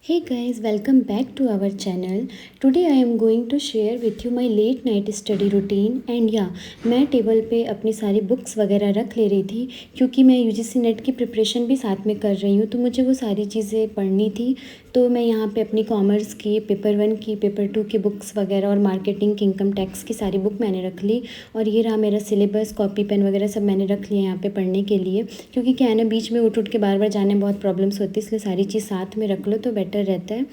Hey guys, welcome back to our channel. Today I am going to share with you my late night study routine and मैं table पे अपनी सारी books वगैरह रख ले रही थी क्योंकि मैं यूजीसी नेट की प्रिपरेशन भी साथ में कर रही हूँ, तो मुझे वो सारी चीज़ें पढ़नी थी। तो मैं यहाँ पे अपनी कॉमर्स की पेपर 1 की पेपर 2 की बुक्स वगैरह और मार्केटिंग की इनकम टैक्स की सारी बुक मैंने रख ली। और ये रहा मेरा सिलेबस, कॉपी पेन वगैरह सब मैंने रख लिया यहाँ पे पढ़ने के लिए, क्योंकि क्या है ना, बीच में उठ के बार बार जाने में बहुत प्रॉब्लम्स होती है, इसलिए सारी चीज़ साथ में रख लो तो बेटर रहता है।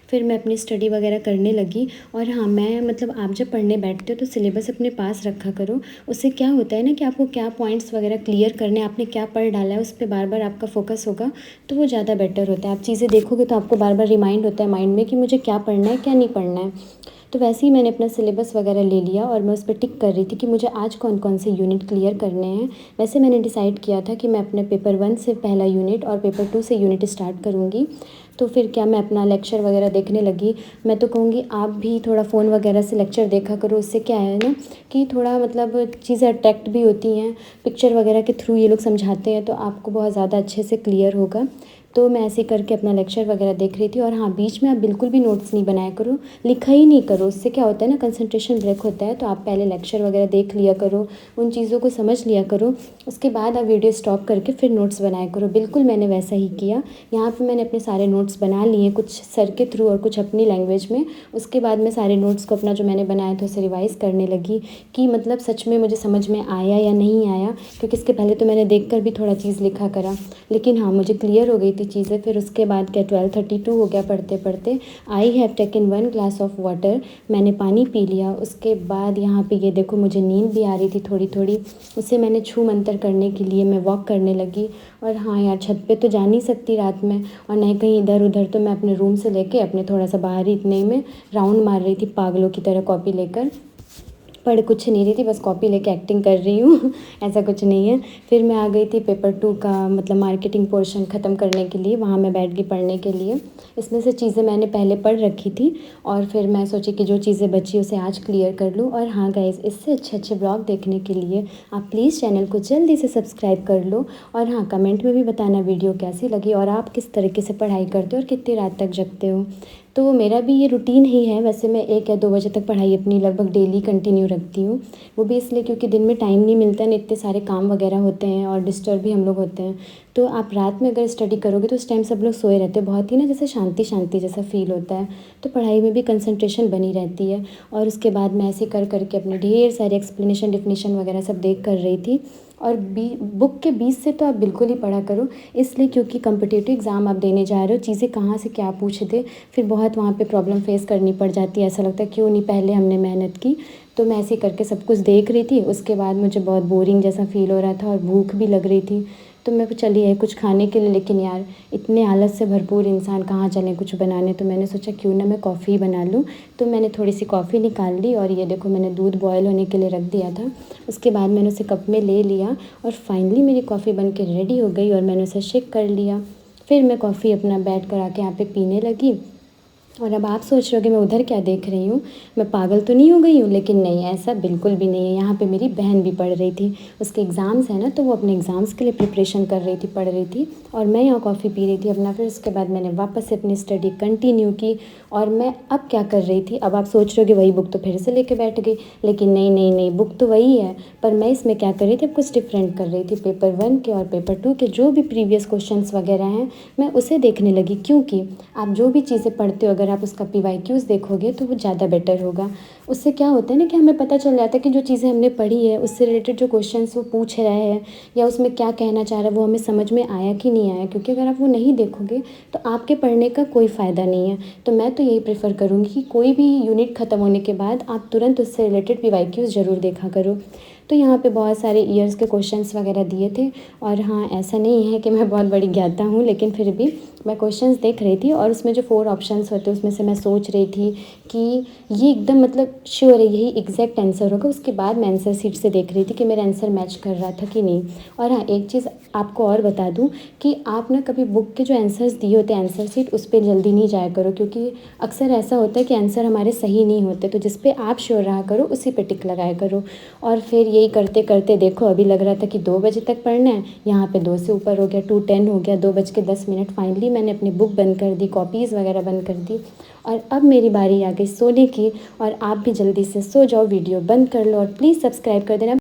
फिर मैं अपनी स्टडी वगैरह करने लगी। और हाँ, मैं मतलब आप जब पढ़ने बैठते हो तो सिलेबस अपने पास रखा करो। उससे क्या होता है ना कि आपको क्या पॉइंट्स वगैरह क्लियर करने, आपने क्या पढ़ डाला है उस पर बार बार आपका फोकस होगा, तो वो ज़्यादा बेटर होता है। आप चीज़ें देखोगे तो आपको बार बार रिमाइंड होता है माइंड में कि मुझे क्या पढ़ना है क्या नहीं पढ़ना है। तो वैसे ही मैंने अपना सिलेबस वगैरह ले लिया और मैं उस पर टिक कर रही थी कि मुझे आज कौन कौन से यूनिट क्लियर करने हैं। वैसे मैंने डिसाइड किया था कि मैं अपने पेपर 1 से पहला यूनिट और पेपर 2 से यूनिट स्टार्ट करूँगी। तो फिर क्या, मैं अपना लेक्चर वगैरह देखने लगी। मैं तो कहूँगी आप भी थोड़ा फ़ोन वगैरह से लेक्चर देखा करो, उससे क्या है ना कि थोड़ा मतलब चीज़ें अट्रैक्ट भी होती हैं। पिक्चर वगैरह के थ्रू ये लोग समझाते हैं तो आपको बहुत ज़्यादा अच्छे से क्लियर होगा। तो मैं ऐसे करके अपना लेक्चर वगैरह देख रही थी। और हाँ, बीच में आप बिल्कुल भी नोट्स नहीं बनाया करो, लिखा ही नहीं करो। उससे क्या होता है ना, कंसंट्रेशन ब्रेक होता है। तो आप पहले लेक्चर वगैरह देख लिया करो, उन चीज़ों को समझ लिया करो, उसके बाद आप वीडियो स्टॉप करके फिर नोट्स बनाया करो। बिल्कुल मैंने वैसा ही किया। यहाँ पे मैंने अपने सारे नोट्स बना लिए, कुछ सर के थ्रू और कुछ अपनी लैंग्वेज में। उसके बाद मैं सारे नोट्स को अपना जो मैंने बनाया था उसे रिवाइज़ करने लगी कि मतलब सच में मुझे समझ में आया या नहीं आया, क्योंकि इसके पहले तो मैंने देख कर भी थोड़ा चीज़ लिखा करा, लेकिन हाँ मुझे क्लियर हो गई थी चीज़ें। फिर उसके बाद क्या 12:32 हो गया पढ़ते पढ़ते। I have taken 1 glass of water, मैंने पानी पी लिया। उसके बाद यहाँ पे ये देखो मुझे नींद भी आ रही थी थोड़ी थोड़ी, उसे मैंने छू मंतर करने के लिए मैं वॉक करने लगी। और हाँ यार, छत पे तो जा नहीं सकती रात में, और नहीं कहीं इधर उधर, तो मैं अपने रूम से लेके अपने थोड़ा सा बाहर ही इतने में राउंड मार रही थी पागलों की तरह कॉपी लेकर। पढ़ कुछ नहीं रही थी, बस कॉपी लेके एक्टिंग कर रही हूँ ऐसा कुछ नहीं है। फिर मैं आ गई थी पेपर 2 का मतलब मार्केटिंग पोर्शन ख़त्म करने के लिए, वहाँ मैं बैठ गई पढ़ने के लिए। इसमें से चीज़ें मैंने पहले पढ़ रखी थी और फिर मैं सोची कि जो चीज़ें बची उसे आज क्लियर कर लूँ। और हाँ गाइज़, इससे अच्छे अच्छे ब्लॉग देखने के लिए आप प्लीज़ चैनल को जल्दी से सब्सक्राइब कर लो। और हाँ, कमेंट में भी बताना वीडियो कैसी लगी और आप किस तरीके से पढ़ाई करते हो और कितनी रात तक जगते हो। तो मेरा भी ये रूटीन ही है। वैसे मैं 1 या 2 बजे तक पढ़ाई अपनी लगभग डेली कंटिन्यू रखती हूँ। वो भी इसलिए क्योंकि दिन में टाइम नहीं मिलता है, इतने सारे काम वगैरह होते हैं और डिस्टर्ब भी हम लोग होते हैं। तो आप रात में अगर स्टडी करोगे तो उस टाइम सब लोग सोए रहते हैं, बहुत ही ना जैसे शांति शांति जैसा फील होता है। तो पढ़ाई में भी कंसंट्रेशन बनी रहती है। और उसके बाद मैं ऐसे कर करके अपने ढेर सारे एक्सप्लेनेशन डिफिनीशन वगैरह सब देख कर रही थी। और बुक के बीच से तो आप बिल्कुल ही पढ़ा करो, इसलिए क्योंकि कॉम्पिटिटिव एग्ज़ाम आप देने जा रहे हो, चीज़ें कहाँ से क्या पूछ दे, फिर बहुत वहाँ पे प्रॉब्लम फेस करनी पड़ जाती है। ऐसा लगता है क्यों नहीं पहले हमने मेहनत की। तो मैं ऐसे करके सब कुछ देख रही थी। उसके बाद मुझे बहुत बोरिंग जैसा फील हो रहा था और भूख भी लग रही थी। तो मैं चलिए कुछ खाने के लिए, लेकिन यार इतने आलस से भरपूर इंसान कहाँ चले कुछ बनाने। तो मैंने सोचा क्यों ना मैं कॉफ़ी बना लूँ। तो मैंने थोड़ी सी कॉफ़ी निकाल ली और ये देखो मैंने दूध बॉयल होने के लिए रख दिया था। उसके बाद मैंने उसे कप में ले लिया और फाइनली मेरी कॉफ़ी बन के रेडी हो गई और मैंने उसे शेक कर लिया। फिर मैं कॉफ़ी अपना बैठ कर आके यहाँ पे पीने लगी। और अब आप सोच रहे हो कि मैं उधर क्या देख रही हूँ, मैं पागल तो नहीं हो गई हूँ? लेकिन नहीं, ऐसा बिल्कुल भी नहीं है। यहाँ पे मेरी बहन भी पढ़ रही थी, उसके एग्ज़ाम्स है ना, तो वो अपने एग्ज़ाम्स के लिए प्रिपरेशन कर रही थी, पढ़ रही थी। और मैं यहाँ कॉफ़ी पी रही थी अपना। फिर उसके बाद मैंने वापस से अपनी स्टडी कंटिन्यू की। और मैं अब क्या कर रही थी, अब आप सोच रहे हो कि वही बुक तो फिर से लेके बैठ गई, लेकिन नहीं नहीं नहीं, बुक तो वही है, पर मैं इसमें क्या कर रही थी, अब कुछ डिफरेंट कर रही थी। पेपर 1 के और पेपर 2 के जो भी प्रीवियस क्वेश्चंस वगैरह हैं, मैं उसे देखने लगी। क्योंकि आप जो भी चीज़ें पढ़ते हो, अगर आप उसका पीवाईक्यूज़ देखोगे तो वो ज़्यादा बेटर होगा। उससे क्या होता है ना कि हमें पता चल जाता है कि जो चीज़ें हमने पढ़ी है उससे रिलेटेड जो क्वेश्चंस वो पूछ रहा है या उसमें क्या कहना चाह रहा है वो हमें समझ में आया कि नहीं आया। क्योंकि अगर आप वो नहीं देखोगे तो आपके पढ़ने का कोई फ़ायदा नहीं है। तो मैं तो यही प्रेफर करूँगी कि कोई भी यूनिट ख़त्म होने के बाद आप तुरंत उससे रिलेटेड पीवाईक्यूज़ ज़रूर देखा करो। तो यहाँ पे बहुत सारे ईयर्स के क्वेश्चंस वगैरह दिए थे। और हाँ, ऐसा नहीं है कि मैं बहुत बड़ी ज्ञाता हूँ, लेकिन फिर भी मैं क्वेश्चंस देख रही थी और उसमें जो 4 ऑप्शंस होते हैं उसमें से मैं सोच रही थी कि ये एकदम मतलब श्योर है यही एग्जैक्ट आंसर होगा। उसके बाद मैं आंसर शीट से देख रही थी कि मेरा आंसर मैच कर रहा था कि नहीं। और हाँ, एक चीज़ आपको और बता दूं कि आप ना कभी बुक के जो आंसर्स दिए होते हैं आंसर शीट उस पे जल्दी नहीं जाया करो, क्योंकि अक्सर ऐसा होता है कि आंसर हमारे सही नहीं होते। तो जिस पे आप श्योर रहा करो उसी पे टिक लगाया करो। और फिर यही करते करते देखो अभी लग रहा था कि 2 बजे तक पढ़ना है, यहाँ पे 2 से ऊपर हो गया, 2:10 हो गया, 2:10 फाइनली मैंने अपनी बुक बंद कर दी, कॉपीज़ वगैरह बंद कर दी और अब मेरी बारी आ गई सोने की। और आप भी जल्दी से सो जाओ, वीडियो बंद कर लो और प्लीज़ सब्सक्राइब कर देना।